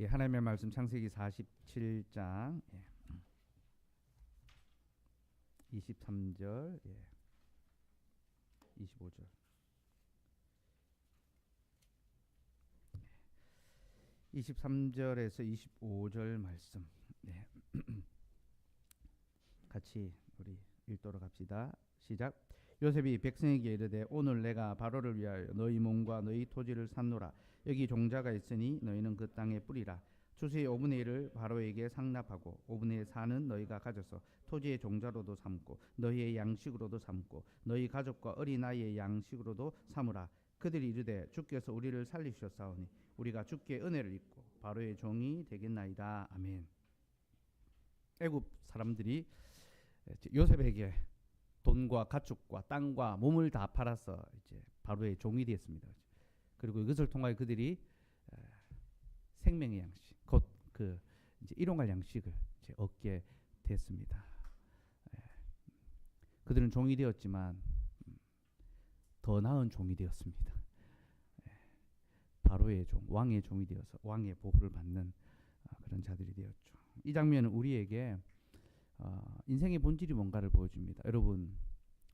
예, 하나님의 말씀 창세기 47장 23절 25절 23절에서 25절 말씀 같이 우리 읽도록 합시다. 시작. 요셉이 백성에게 이르되 오늘 내가 바로를 위하여 너희 몸과 너희 토지를 샀노라. 여기 종자가 있으니 너희는 그 땅에 뿌리라. 추수의 5분의 1을 바로에게 상납하고 5분의 4는 너희가 가져서 토지의 종자로도 삼고 너희의 양식으로도 삼고 너희 가족과 어린아이의 양식으로도 삼으라. 그들이 이르되 주께서 우리를 살리셨사오니 우리가 주께 은혜를 입고 바로의 종이 되겠나이다. 아멘. 애굽 사람들이 요셉에게 돈과 가축과 땅과 몸을 다 팔아서 이제 바로의 종이 되었습니다. 그리고 이것을 통하여 그들이 생명의 양식, 곧 그 이제 일용할 양식을 이제 얻게 됐습니다. 그들은 종이 되었지만 더 나은 종이 되었습니다. 바로의 종, 왕의 종이 되어서 왕의 보호를 받는 그런 자들이 되었죠. 이 장면은 우리에게 인생의 본질이 뭔가를 보여줍니다. 여러분,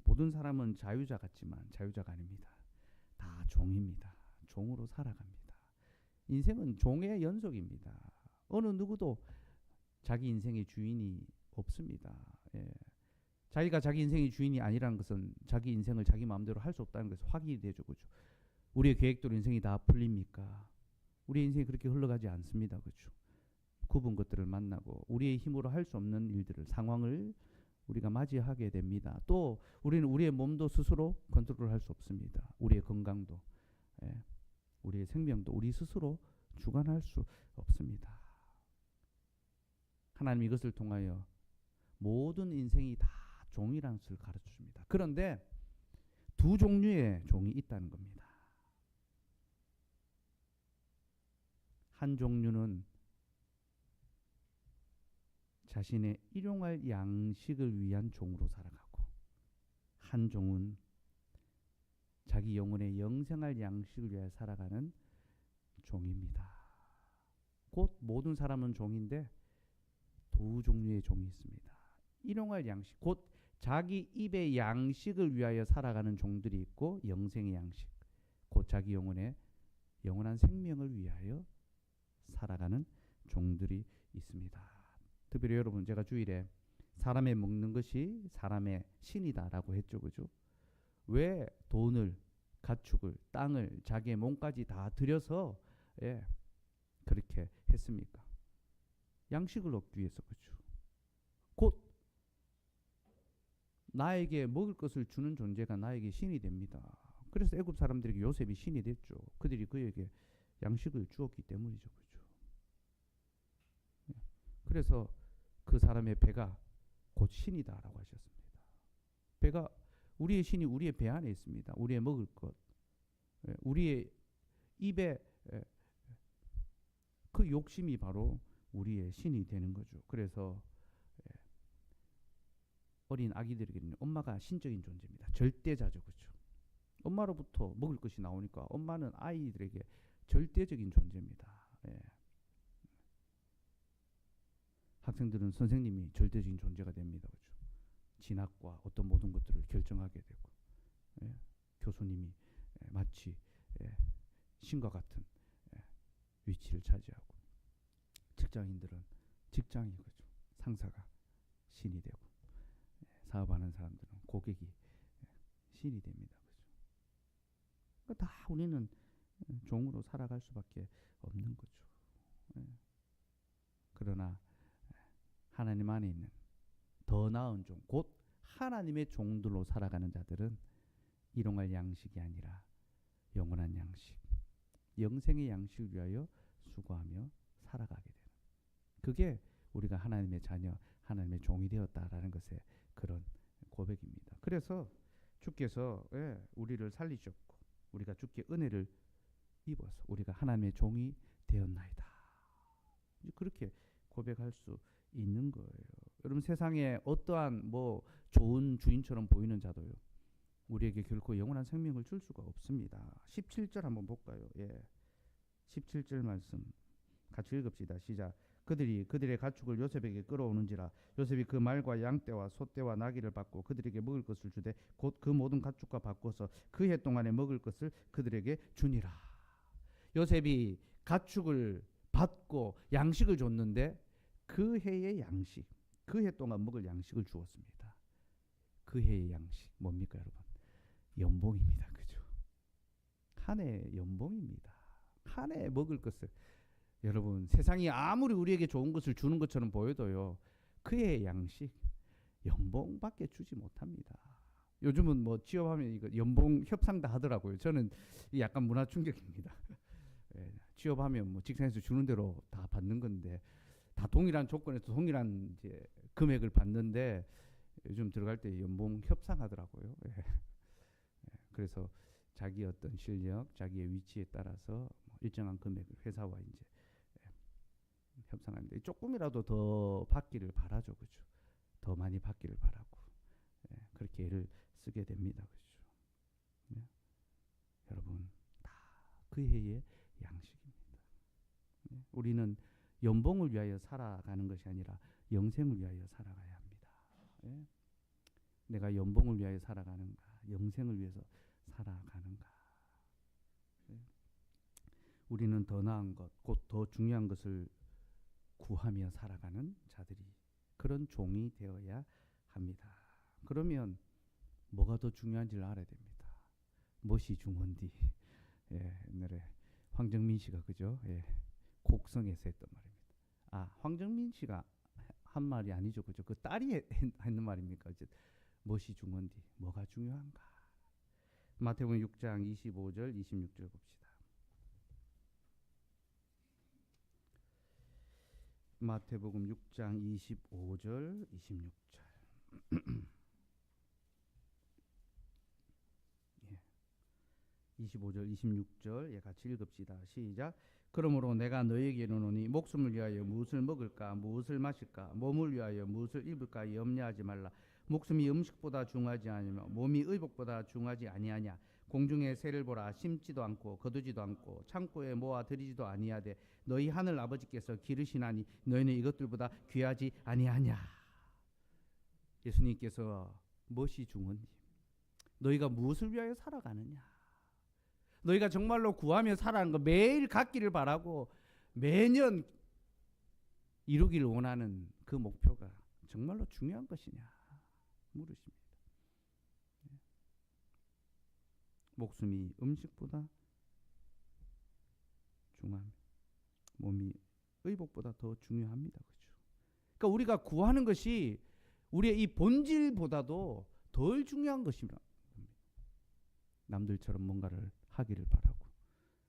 모든 사람은 자유자 같지만 자유자가 아닙니다. 다 종입니다. 종으로 살아갑니다. 인생은 종의 연속입니다. 어느 누구도 자기 인생의 주인이 없습니다. 자기가 자기 인생의 주인이 아니라는 것은 자기 인생을 자기 마음대로 할 수 없다는 것이 확인이 되죠. 그렇죠? 우리의 계획대로 인생이 다 풀립니까? 우리의 인생이 그렇게 흘러가지 않습니다. 그렇죠? 굽은 것들을 만나고 우리의 힘으로 할 수 없는 일들을, 상황을 우리가 맞이하게 됩니다. 또 우리는 우리의 몸도 스스로 컨트롤할 수 없습니다. 우리의 건강도, 우리의 생명도 우리 스스로 주관할 수 없습니다. 하나님 이것을 통하여 모든 인생이 다 종이라는 것을 가르쳐 줍니다. 그런데 두 종류의 종이 있다는 겁니다. 한 종류는 자신의 일용할 양식을 위한 종으로 살아가고 한 종은 자기 영혼의 영생할 양식을 위해 살아가는 종입니다. 곧 모든 사람은 종인데 두 종류의 종이 있습니다. 일용할 양식, 곧 자기 입의 양식을 위하여 살아가는 종들이 있고 영생의 양식, 곧 자기 영혼의 영원한 생명을 위하여 살아가는 종들이 있습니다. 특별히 여러분, 제가 주일에 사람의 먹는 것이 사람의 신이다라고 했죠. 그죠? 왜 돈을, 가축을, 땅을, 자기의 몸까지 다 들여서 그렇게 했습니까? 양식을 얻기 위해서. 그죠? 곧 나에게 먹을 것을 주는 존재가 나에게 신이 됩니다. 그래서 애굽 사람들에게 요셉이 신이 됐죠. 그들이 그에게 양식을 주었기 때문이죠. 그죠? 그래서 그 사람의 배가 곧 신이다라고 하셨습니다. 배가, 우리의 신이 우리의 배 안에 있습니다. 우리의 먹을 것, 우리의 입에 그 욕심이 바로 우리의 신이 되는 거죠. 그래서 어린 아기들에게는 엄마가 신적인 존재입니다. 절대자죠. 그렇죠? 엄마로부터 먹을 것이 나오니까 엄마는 아이들에게 절대적인 존재입니다. 학생들은 선생님이 절대적인 존재가 됩니다. 그렇죠? 진학과 어떤 모든 것들을 결정하게 되고, 교수님이 마치 신과 같은 위치를 차지하고, 직장인들은 직장이 그죠, 상사가 신이 되고, 사업하는 사람들은 고객이 신이 됩니다. 그죠? 그러니까 다 우리는 종으로 살아갈 수밖에 없는 거죠. 그러나 하나님 안에 있는 더 나은 종, 곧 하나님의 종들로 살아가는 자들은 일용할 양식이 아니라 영원한 양식, 영생의 양식을 위하여 수고하며 살아가게 되는, 그게 우리가 하나님의 자녀, 하나님의 종이 되었다라는 것의 그런 고백입니다. 그래서 주께서 우리를 살리셨고 우리가 주께 은혜를 입어서 우리가 하나님의 종이 되었나이다. 그렇게 고백할 수 있는 거예요. 여러분, 세상에 어떠한 뭐 좋은 주인처럼 보이는 자도요, 우리에게 결코 영원한 생명을 줄 수가 없습니다. 17절 한번 볼까요? 17절 말씀 같이 읽읍시다. 시작. 그들이 그들의 가축을 요셉에게 끌어오는지라 요셉이 그 말과 양떼와 소떼와 나귀를 받고 그들에게 먹을 것을 주되 곧 그 모든 가축과 바꿔서 그 해 동안에 먹을 것을 그들에게 주니라. 요셉이 가축을 받고 양식을 줬는데 그 해의 양식, 그 해 동안 먹을 양식을 주었습니다. 그 해의 양식 뭡니까 여러분? 연봉입니다. 그죠? 한 해 연봉입니다. 한 해 먹을 것을. 여러분 세상이 아무리 우리에게 좋은 것을 주는 것처럼 보여도요, 그의 양식 연봉밖에 주지 못합니다. 요즘은 뭐 취업하면 이거 연봉 협상 다 하더라고요. 저는 약간 문화 충격입니다. 예, 취업하면 뭐 직장에서 주는 대로 다 받는 건데 다 동일한 조건에서 동일한 이제 금액을 받는데 요즘 들어갈 때 연봉 협상하더라고요. 예. 그래서 자기 어떤 실력, 자기의 위치에 따라서 뭐 일정한 금액을 회사와 이제 협상하는데 조금이라도 더 받기를 바라죠, 그죠? 더 많이 받기를 바라고 그렇게 애를 쓰게 됩니다, 그죠? 여러분 다 그 해의 양식입니다. 우리는 연봉을 위하여 살아가는 것이 아니라 영생을 위하여 살아가야 합니다. 내가 연봉을 위하여 살아가는가, 영생을 위해서 살아가는가. 우리는 더 나은 것, 곧 더 중요한 것을 구하며 살아가는 자들이, 그런 종이 되어야 합니다. 그러면 뭐가 더 중요한지를 알아야 됩니다. 무엇이 중헌디? 옛날에 황정민 씨가 그죠? 곡성에서 했던 말입니다. 아, 황정민 씨가 한 말이 아니죠, 그죠? 그 딸이 했는 말입니까? 무엇이 중헌디? 뭐가 중요한가? 마태복음 6장 25절 26절 봅시다. 마태복음 6장 25절 26절 25절 26절 같이 읽읍시다. 시작. 그러므로 내가 너에게 이르노니 목숨을 위하여 무엇을 먹을까 무엇을 마실까 몸을 위하여 무엇을 입을까 염려하지 말라. 목숨이 음식보다 중하지 아니며 몸이 의복보다 중하지 아니하냐. 공중의 새를 보라. 심지도 않고 거두지도 않고 창고에 모아 들이지도 아니하되 너희 하늘 아버지께서 기르시나니 너희는 이것들보다 귀하지 아니하냐. 예수님께서 무엇이 중헌디? 너희가 무엇을 위하여 살아가느냐. 너희가 정말로 구하며 살아가는 거 매일 갖기를 바라고 매년 이루기를 원하는 그 목표가 정말로 중요한 것이냐 물으십니다. 목숨이 음식보다 중요합니다. 몸이 의복보다 더 중요합니다. 그렇죠? 그러니까 우리가 구하는 것이 우리의 이 본질보다도 덜 중요한 것입니다. 남들처럼 뭔가를 하기를 바라고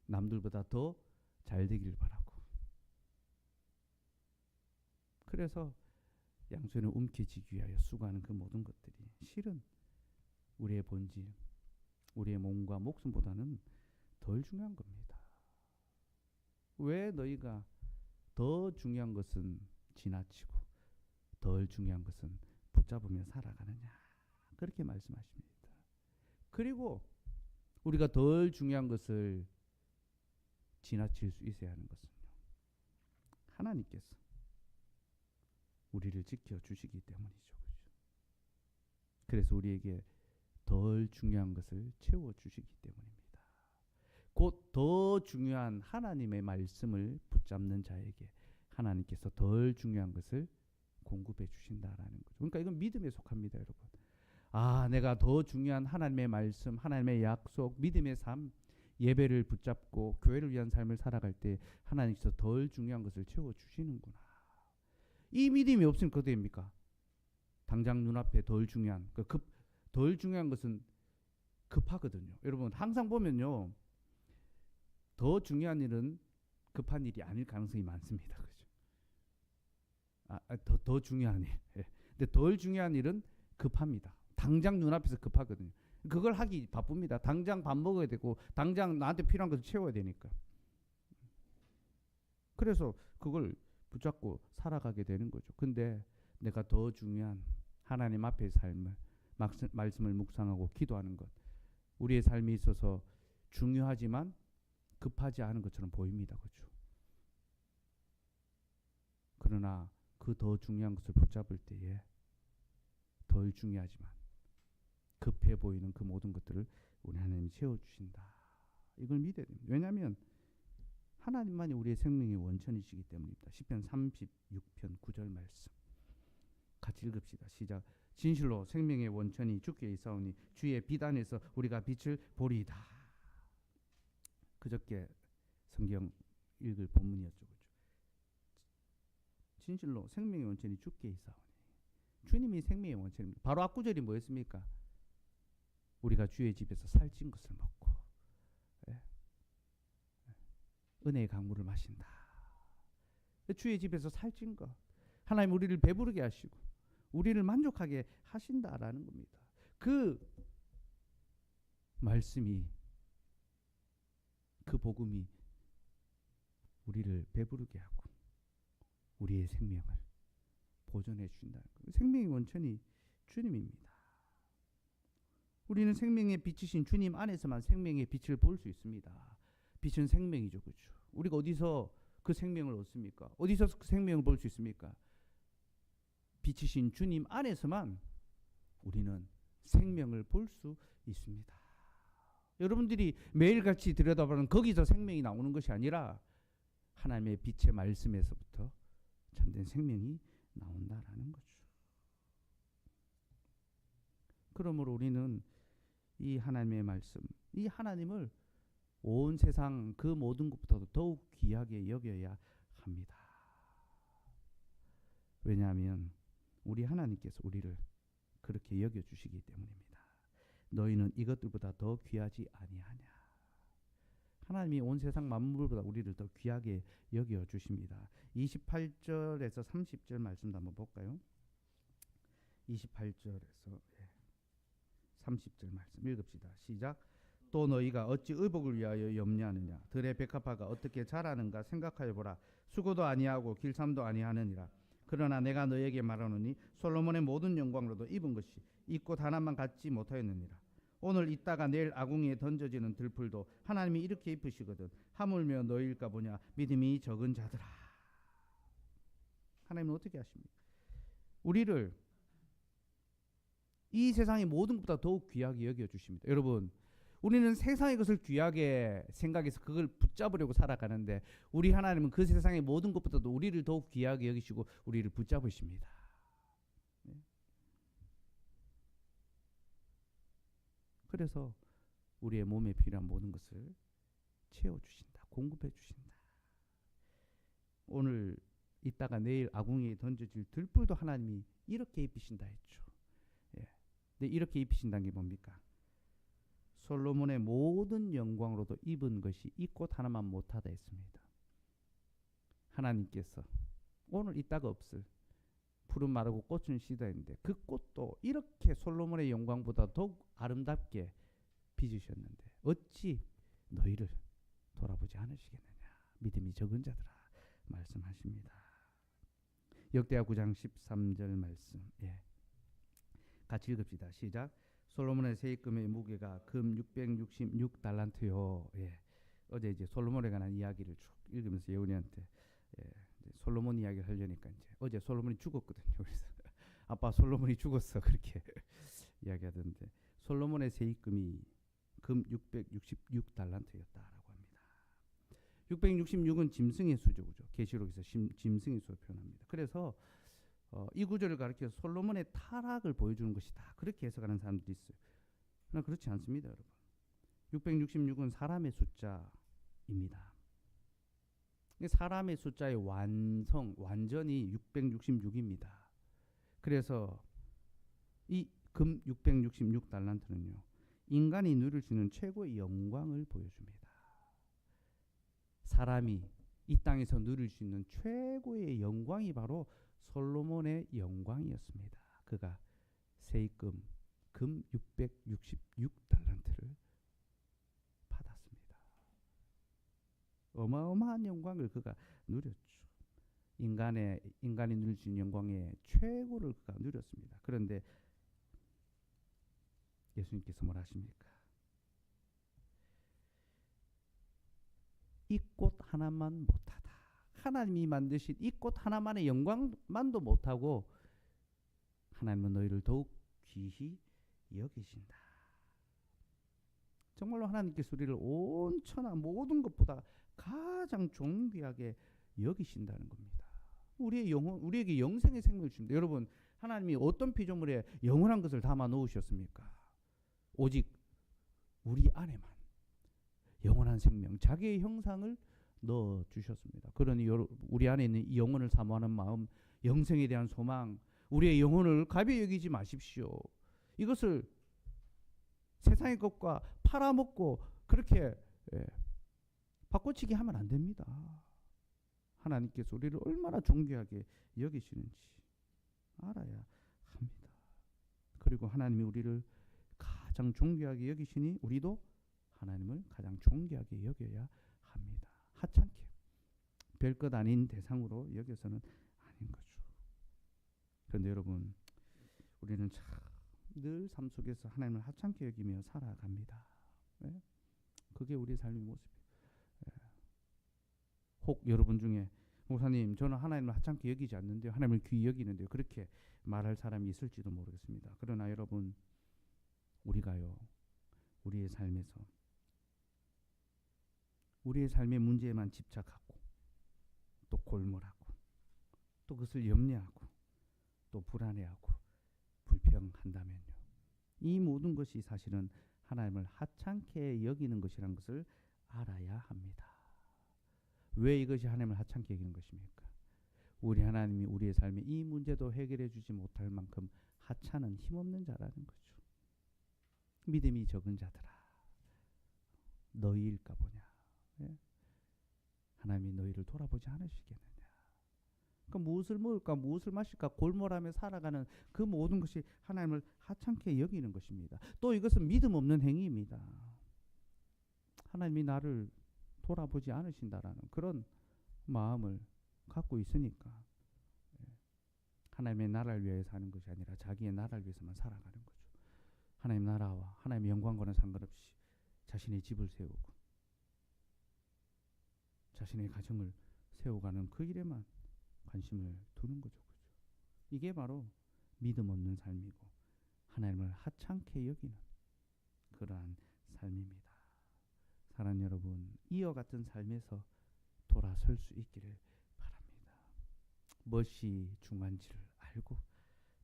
남들보다 더 잘 되기를 바라고. 그래서 양손에 움켜쥐기 위하여 수고하는 그 모든 것들이 실은 우리의 본질, 우리의 몸과 목숨보다는 덜 중요한 겁니다. 왜 너희가 더 중요한 것은 지나치고 덜 중요한 것은 붙잡으며 살아가느냐, 그렇게 말씀하십니다. 그리고 우리가 덜 중요한 것을 지나칠 수 있어야 하는 것은요, 하나님께서 우리를 지켜주시기 때문이죠. 그렇죠? 그래서 우리에게 덜 중요한 것을 채워주시기 때문입니다. 곧 더 중요한 하나님의 말씀을 붙잡는 자에게 하나님께서 덜 중요한 것을 공급해 주신다라는 거죠. 그러니까 이건 믿음에 속합니다, 여러분. 아, 내가 더 중요한 하나님의 말씀, 하나님의 약속, 믿음의 삶, 예배를 붙잡고 교회를 위한 삶을 살아갈 때 하나님께서 덜 중요한 것을 채워주시는구나. 이 믿음이 없으면 그거 됩니까? 당장 눈앞에 덜 중요한, 덜 중요한 것은 급하거든요. 여러분 항상 보면요, 더 중요한 일은 급한 일이 아닐 가능성이 많습니다. 그죠? 더 중요한 일. 근데 덜 중요한 일은 급합니다. 당장 눈앞에서 급하거든요. 그걸 하기 바쁩니다. 당장 밥 먹어야 되고 당장 나한테 필요한 것을 채워야 되니까. 그래서 그걸 붙잡고 살아가게 되는 거죠. 근데 내가 더 중요한 하나님 앞의 삶을, 말씀을 묵상하고 기도하는 것, 우리의 삶에 있어서 중요하지만 급하지 않은 것처럼 보입니다. 그렇죠? 그러나 그 더 중요한 것을 붙잡을 때에 덜 중요하지만 급해 보이는 그 모든 것들을 우리 하나님이 채워주신다. 이걸 믿어야 됩니다. 왜냐하면 하나님만이 우리의 생명의 원천이시기 때문입니다. 시편 36편 9절 말씀 같이 읽읍시다. 시작. 진실로 생명의 원천이 주께 있사오니 주의 빛 안에서 우리가 빛을 보리이다. 그저께 성경 읽을 본문이었죠. 그렇죠? 진실로 생명의 원천이 주께 있사오니 주님이 생명의 원천입니다. 바로 앞구절이 뭐였습니까? 우리가 주의 집에서 살찐 것을 먹고 은혜의 강물을 마신다. 주의 집에서 살찐 것, 하나님 우리를 배부르게 하시고 우리를 만족하게 하신다라는 겁니다. 그 말씀이, 그 복음이 우리를 배부르게 하고 우리의 생명을 보존해 주신다는 거예요. 생명의 원천이 주님입니다. 우리는 생명의 빛이신 주님 안에서만 생명의 빛을 볼 수 있습니다. 빛은 생명이죠. 그렇죠? 우리가 어디서 그 생명을 얻습니까? 어디서 그 생명을 볼 수 있습니까? 빛이신 주님 안에서만 우리는 생명을 볼 수 있습니다. 여러분들이 매일같이 들여다보는 거기서 생명이 나오는 것이 아니라 하나님의 빛의 말씀에서부터 참된 생명이 나온다라는 거죠. 그러므로 우리는 이 하나님의 말씀, 이 하나님을 온 세상 그 모든 것보다도 더욱 귀하게 여겨야 합니다. 왜냐하면 우리 하나님께서 우리를 그렇게 여겨주시기 때문입니다. 너희는 이것들보다 더 귀하지 아니하냐. 하나님이 온 세상 만물보다 우리를 더 귀하게 여겨주십니다. 28절에서 30절 말씀도 한번 볼까요? 28절에서 30절 말씀 읽읍시다. 시작. 또 너희가 어찌 의복을 위하여 염려하느냐. 들의 백합화가 어떻게 자라는가 생각하여 보라. 수고도 아니하고 길쌈도 아니하느니라. 그러나 내가 너에게 말하노니 솔로몬의 모든 영광으로도 입은 것이 이 꽃 하나만 갖지 못하였느니라. 오늘 있다가 내일 아궁이에 던져지는 들풀도 하나님이 이렇게 입으시거든. 하물며 너희일까 보냐. 믿음이 적은 자들아. 하나님은 어떻게 하십니까? 우리를 이 세상의 모든 것보다 더욱 귀하게 여겨주십니다. 여러분, 우리는 세상의 것을 귀하게 생각해서 그걸 붙잡으려고 살아가는데 우리 하나님은 그 세상의 모든 것보다도 우리를 더욱 귀하게 여기시고 우리를 붙잡으십니다. 네? 그래서 우리의 몸에 필요한 모든 것을 채워주신다. 공급해 주신다. 오늘 있다가 내일 아궁이에 던져질 들불도 하나님이 이렇게 입히신다 했죠. 예. 근데 이렇게 입히신다는 게 뭡니까? 솔로몬의 모든 영광으로도 입은 것이 이 꽃 하나만 못하다 했습니다. 하나님께서 오늘 있다가 없을 푸른 마르고 꽃은 시다 했는데 그 꽃도 이렇게 솔로몬의 영광보다 더욱 아름답게 빚으셨는데 어찌 너희를 돌아보지 않으시겠느냐. 믿음이 적은 자들아 말씀하십니다. 역대하 9장 13절 말씀. 같이 읽읍시다. 시작. 솔로몬의 세입금의 무게가 금 666달란트요. 어제 이제 솔로몬에 관한 이야기를 쭉 읽으면서 예훈이한테 솔로몬 이야기를 하려니까 이제 어제 솔로몬이 죽었거든요. 그래서 아빠 솔로몬이 죽었어 그렇게 이야기하던데 솔로몬의 세입금이 금 666달란트였다라고 합니다. 666은 짐승의 수죠, 그죠? 계시록에서 짐승의 수를 표현합니다. 그래서 이 구절을 가리켜 솔로몬의 타락을 보여주는 것이다. 그렇게 해석하는 사람들이 있어요. 그러나 그렇지 않습니다, 여러분. 666은 사람의 숫자입니다. 사람의 숫자의 완전히 666입니다. 그래서 이 금 666달란트는요. 인간이 누릴 수 있는 최고의 영광을 보여줍니다. 사람이 이 땅에서 누릴 수 있는 최고의 영광이 바로 솔로몬의 영광이었습니다. 그가 세입금 금 666달란트를 받았습니다. 어마어마한 영광을 그가 누렸죠. 인간이 누릴 수 있는 영광의 최고를 그가 누렸습니다. 그런데 예수님께서 뭐라 하십니까? 이 꽃 하나만 못하다. 하나님이 만드신 이 꽃 하나만의 영광만도 못하고 하나님은 너희를 더욱 귀히 여기신다. 정말로 하나님께서 우리를 온 천하 모든 것보다 가장 존귀하게 여기신다는 겁니다. 우리의 영혼, 우리에게 영생의 생명을 주십니다. 여러분, 하나님이 어떤 피조물에 영원한 것을 담아 놓으셨습니까? 오직 우리 안에만 영원한 생명, 자기의 형상을 넣어 주셨습니다. 그러니 우리 안에 있는 이 영혼을 사모하는 마음, 영생에 대한 소망, 우리의 영혼을 가벼이 여기지 마십시오. 이것을 세상의 것과 팔아먹고 그렇게 바꿔치기 하면 안 됩니다. 하나님께서 우리를 얼마나 존귀하게 여기시는지 알아야 합니다. 그리고 하나님이 우리를 가장 존귀하게 여기시니 우리도 하나님을 가장 존귀하게 여겨야 합니다. 하찮게 별것 아닌 대상으로 여겨서는 아닌 거죠. 그런데 여러분, 우리는 참 늘 삶 속에서 하나님을 하찮게 여기며 살아갑니다. 네? 그게 우리 삶의 모습이에요. 혹 여러분 중에 목사님, 저는 하나님을 하찮게 여기지 않는데요, 하나님을 귀히 여기는데요, 그렇게 말할 사람이 있을지도 모르겠습니다. 그러나 여러분, 우리가요, 우리의 삶에서 우리의 삶의 문제에만 집착하고 또 골몰하고 또 그것을 염려하고 또 불안해하고 불평한다면요, 이 모든 것이 사실은 하나님을 하찮게 여기는 것이라는 것을 알아야 합니다. 왜 이것이 하나님을 하찮게 여기는 것입니까? 우리 하나님이 우리의 삶에 이 문제도 해결해 주지 못할 만큼 하찮은 힘없는 자라는 거죠. 믿음이 적은 자들아, 너희일까 보냐. 예? 하나님이 너희를 돌아보지 않으시겠느냐. 그러니까 무엇을 먹을까, 무엇을 마실까 골몰하며 살아가는 그 모든 것이 하나님을 하찮게 여기는 것입니다. 또 이것은 믿음 없는 행위입니다. 하나님이 나를 돌아보지 않으신다라는 그런 마음을 갖고 있으니까 하나님의 나라를 위해 사는 것이 아니라 자기의 나라를 위해서만 살아가는 거죠. 하나님 나라와 하나님의 영광과는 상관없이 자신의 집을 세우고 자신의 가정을 세워가는 그 일에만 관심을 두는 거죠. 이게 바로 믿음 없는 삶이고 하나님을 하찮게 여기는 그러한 삶입니다. 사랑하는 여러분, 이와 같은 삶에서 돌아설 수 있기를 바랍니다. 무엇이 중요한지를 알고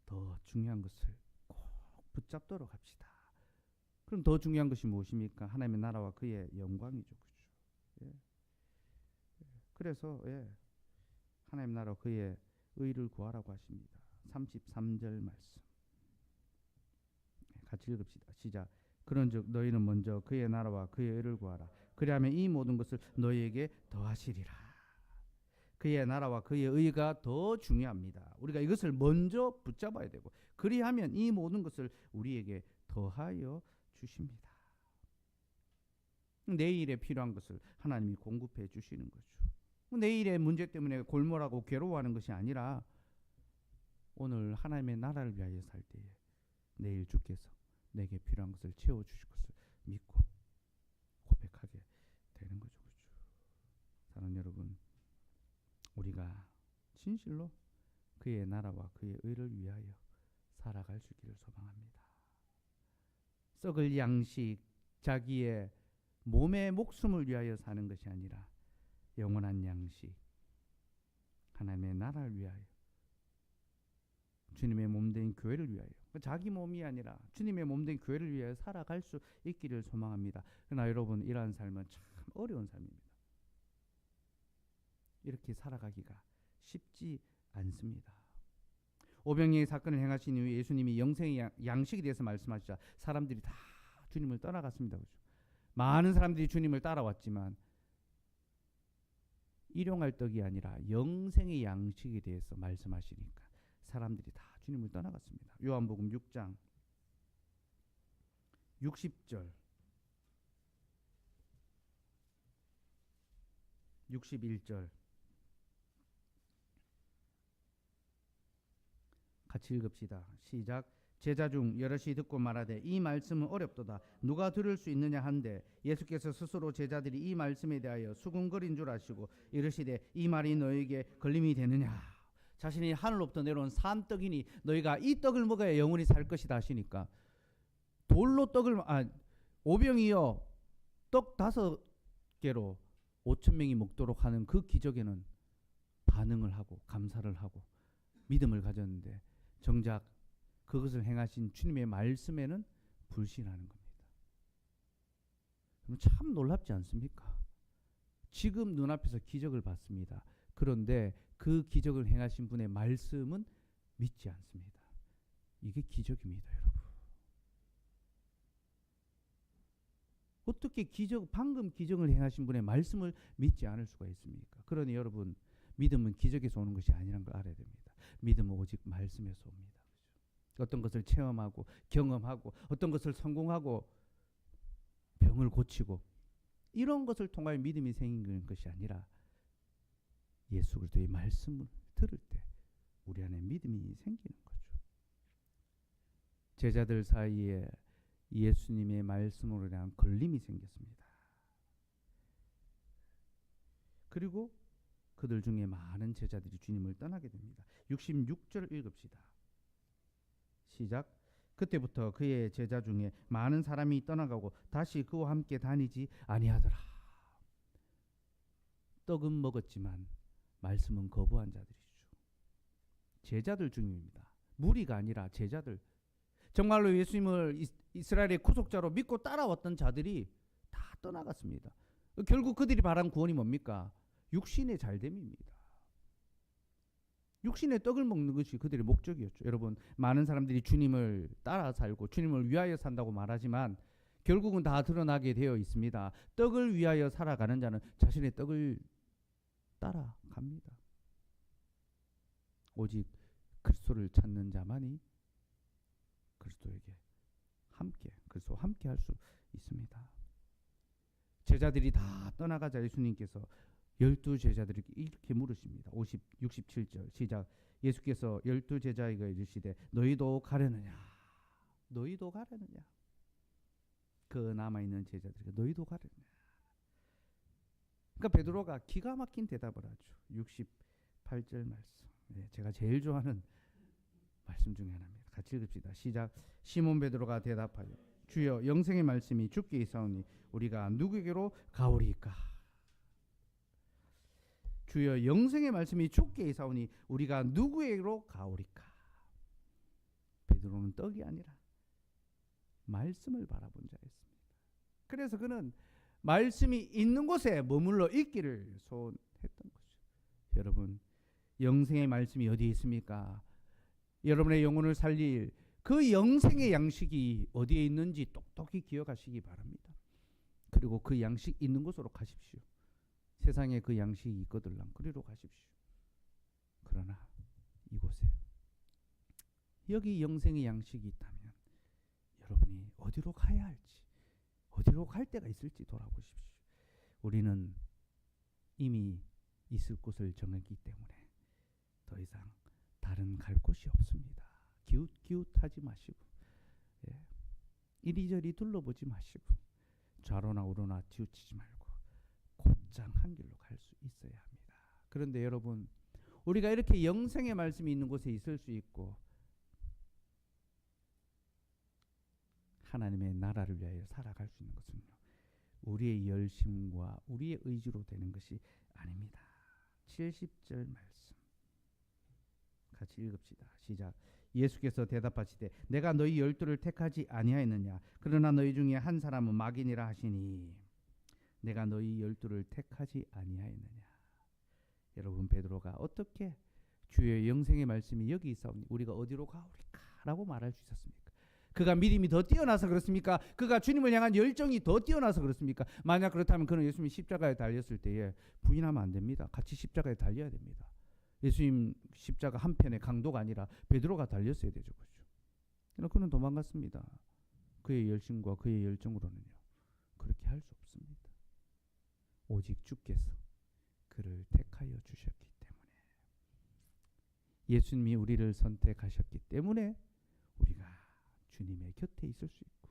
더 중요한 것을 꼭 붙잡도록 합시다. 그럼 더 중요한 것이 무엇입니까? 하나님의 나라와 그의 영광이죠. 그렇죠? 예. 그래서 하나님 나라 그의 의를 구하라고 하십니다. 33절 말씀 같이 읽읍시다. 시작. 그런즉 너희는 먼저 그의 나라와 그의 의를 구하라. 그리하면 이 모든 것을 너희에게 더하시리라. 그의 나라와 그의 의가 더 중요합니다. 우리가 이것을 먼저 붙잡아야 되고, 그리하면 이 모든 것을 우리에게 더하여 주십니다. 내일에 필요한 것을 하나님이 공급해 주시는 거죠. 내일의 문제 때문에 골몰하고 괴로워하는 것이 아니라 오늘 하나님의 나라를 위하여 살 때에 내일 주께서 내게 필요한 것을 채워주실 것을 믿고 고백하게 되는 거죠. 그렇죠? 사랑하는 여러분, 우리가 진실로 그의 나라와 그의 의를 위하여 살아갈 수 있기를 소망합니다. 썩을 양식, 자기의 몸의 목숨을 위하여 사는 것이 아니라 영원한 양식, 하나님의 나라를 위하여, 주님의 몸된 교회를 위하여, 자기 몸이 아니라 주님의 몸된 교회를 위하여 살아갈 수 있기를 소망합니다. 그러나 여러분, 이러한 삶은 참 어려운 삶입니다. 이렇게 살아가기가 쉽지 않습니다. 오병이의 사건을 행하신 이후 예수님이 영생의 양식에 대해서 말씀하시자 사람들이 다 주님을 떠나갔습니다. 그렇죠? 많은 사람들이 주님을 따라왔지만 일용할 떡이 아니라 영생의 양식에 대해서 말씀하시니까 사람들이 다 주님을 떠나갔습니다. 요한복음 6장 60절 61절 같이 읽읍시다. 시작. 제자 중 여럿이 듣고 말하되 이 말씀은 어렵도다 누가 들을 수 있느냐 한데 예수께서 스스로 제자들이 이 말씀에 대하여 수군거린 줄 아시고 이르시되 이 말이 너에게 걸림이 되느냐. 자신이 하늘로부터 내려온 산떡이니 너희가 이 떡을 먹어야 영원히 살 것이다 하시니까 돌로 떡을 오병이어 떡 5개로 5천 명이 먹도록 하는 그 기적에는 반응을 하고 감사를 하고 믿음을 가졌는데 정작 그것을 행하신 주님의 말씀에는 불신하는 겁니다. 그럼 참 놀랍지 않습니까? 지금 눈앞에서 기적을 봤습니다. 그런데 그 기적을 행하신 분의 말씀은 믿지 않습니다. 이게 기적입니다, 여러분. 어떻게 방금 기적을 행하신 분의 말씀을 믿지 않을 수가 있습니까? 그러니 여러분, 믿음은 기적에서 오는 것이 아니라는 걸 알아야 됩니다. 믿음은 오직 말씀에서 옵니다. 어떤 것을 체험하고 경험하고 어떤 것을 성공하고 병을 고치고 이런 것을 통하여 믿음이 생기는 것이 아니라 예수 그리스도의 말씀을 들을 때 우리 안에 믿음이 생기는 거죠. 제자들 사이에 예수님의 말씀으로 대한 걸림이 생겼습니다. 그리고 그들 중에 많은 제자들이 주님을 떠나게 됩니다. 66절 읽읍시다. 시작. 그때부터 그의 제자 중에 많은 사람이 떠나가고 다시 그와 함께 다니지 아니하더라. 떡은 먹었지만 말씀은 거부한 자들이죠. 제자들 중입니다. 무리가 아니라 제자들. 정말로 예수님을 이스라엘의 구속자로 믿고 따라왔던 자들이 다 떠나갔습니다. 결국 그들이 바란 구원이 뭡니까? 육신의 잘됨입니다. 육신의 떡을 먹는 것이 그들의 목적이었죠. 여러분, 많은 사람들이 주님을 따라 살고 주님을 위하여 산다고 말하지만 결국은 다 드러나게 되어 있습니다. 떡을 위하여 살아가는 자는 자신의 떡을 따라갑니다. 오직 그리스도를 찾는 자만이 그리스도에게 그리스도와 함께 할 수 있습니다. 제자들이 다 떠나가자 예수님께서 12제자들에게 이렇게 물으십니다. 67절 시작. 예수께서 12제자에게 이르시되 너희도 가려느냐? 너희도 가려느냐? 그 남아있는 제자들에게 너희도 가려느냐? 그러니까 베드로가 기가 막힌 대답을 하죠. 68절 말씀. 네, 제가 제일 좋아하는 말씀 중에 하나입니다. 같이 읽읍시다. 시작. 시몬 베드로가 대답하여 주여 영생의 말씀이 주께 있사오니 우리가 누구에게로 가오리이까? 주여 영생의 말씀이 주께 있사오니 우리가 누구에게로 가오리까? 베드로는 떡이 아니라 말씀을 바라본 자였습니다. 그래서 그는 말씀이 있는 곳에 머물러 있기를 소원했던 거죠. 여러분, 영생의 말씀이 어디에 있습니까? 여러분의 영혼을 살릴 그 영생의 양식이 어디에 있는지 똑똑히 기억하시기 바랍니다. 그리고 그 양식 있는 곳으로 가십시오. 세상에 그 양식이 있거들랑 그리로 가십시오. 그러나 이곳에 여기 영생의 양식이 있다면 여러분이 어디로 가야 할지, 어디로 갈 때가 있을지 돌아보십시오. 우리는 이미 있을 곳을 정했기 때문에 더 이상 다른 갈 곳이 없습니다. 기웃기웃하지 마시고, 이리저리 둘러보지 마시고, 좌로나 우로나 치우치지 말고 곧장 한 길로 갈 수 있어야 합니다. 그런데 여러분, 우리가 이렇게 영생의 말씀이 있는 곳에 있을 수 있고 하나님의 나라를 위하여 살아갈 수 있는 것은요, 우리의 열심과 우리의 의지로 되는 것이 아닙니다. 70절 말씀 같이 읽읍시다. 시작. 예수께서 대답하시되 내가 너희 12를 택하지 아니하였느냐? 그러나 너희 중에 한 사람은 마귀니라 하시니 내가 너희 12를 택하지 아니하였느냐? 여러분, 베드로가 어떻게 주의 영생의 말씀이 여기 있사오니 우리가 어디로 가오리까? 라고 말할 수 있었습니까? 그가 믿음이 더 뛰어나서 그렇습니까? 그가 주님을 향한 열정이 더 뛰어나서 그렇습니까? 만약 그렇다면 그는 예수님이 십자가에 달렸을 때에 부인하면 안 됩니다. 같이 십자가에 달려야 됩니다. 예수님 십자가 한편의 강도가 아니라 베드로가 달렸어야 되죠. 그렇죠? 그는 도망갔습니다. 그의 열심과 그의 열정으로는요, 그렇게 할 수 없습니다. 오직 주께서 그를 택하여 주셨기 때문에, 예수님이 우리를 선택하셨기 때문에 우리가 주님의 곁에 있을 수 있고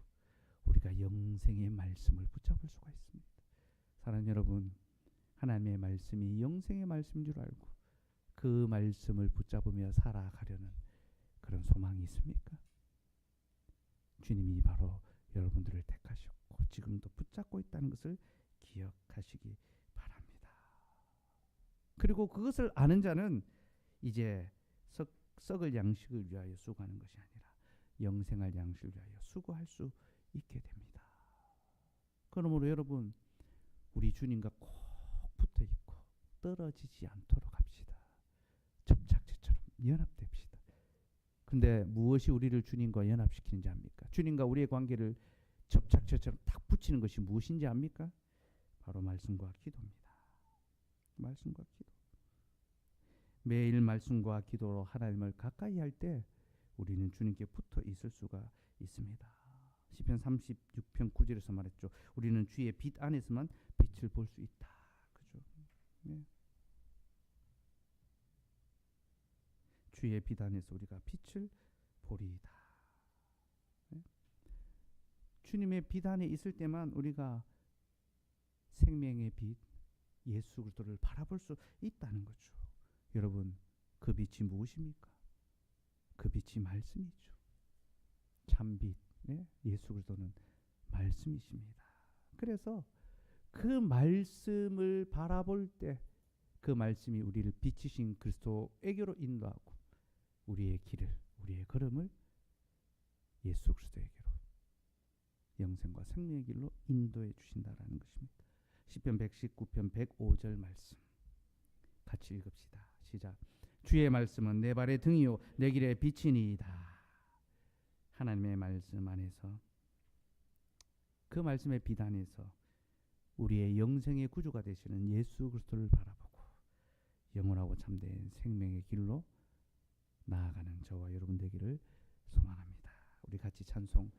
우리가 영생의 말씀을 붙잡을 수가 있습니다. 사랑하는 여러분, 하나님의 말씀이 영생의 말씀인 줄 알고 그 말씀을 붙잡으며 살아가려는 그런 소망이 있습니까? 주님이 바로 여러분들을 택하셨고 지금도 붙잡고 있다는 것을 기억하시기 바랍니다. 그리고 그것을 아는 자는 이제 썩을 양식을 위하여 수고하는 것이 아니라 영생할 양식을 위하여 수고할 수 있게 됩니다. 그러므로 여러분, 우리 주님과 꼭 붙어 있고 떨어지지 않도록 합시다. 접착제처럼 연합됩시다. 근데 무엇이 우리를 주님과 연합시키는지 압니까? 주님과 우리의 관계를 접착제처럼 딱 붙이는 것이 무엇인지 압니까? 바로 말씀과 기도입니다. 말씀과 기도. 매일 말씀과 기도로 하나님을 가까이 할 때 우리는 주님께 붙어 있을 수가 있습니다. 시편 36편 9절에서 말했죠. 우리는 주의 빛 안에서만 빛을 볼 수 있다. 그죠? 네. 주의 빛 안에서 우리가 빛을 보리이다. 네? 주님의 빛 안에 있을 때만 우리가 생명의 빛 예수 그리스도를 바라볼 수 있다는 거죠. 여러분, 그 빛이 무엇입니까? 그 빛이 말씀이죠. 참빛, 네? 예수 그리스도는 말씀이십니다. 그래서 그 말씀을 바라볼 때 그 말씀이 우리를 빛이신 그리스도에게로 인도하고 우리의 길을, 우리의 걸음을 예수 그리스도에게로 영생과 생명의 길로 인도해 주신다라는 것입니다. 시편 119편 105절 말씀 같이 읽읍시다. 시작. 주의 말씀은 내 발의 등이요 내 길의 빛이니이다. 하나님의 말씀 안에서, 그 말씀의 빛 안에서 우리의 영생의 구주가 되시는 예수 그리스도를 바라보고 영원하고 참된 생명의 길로 나아가는 저와 여러분 되기를 소망합니다. 우리 같이 찬송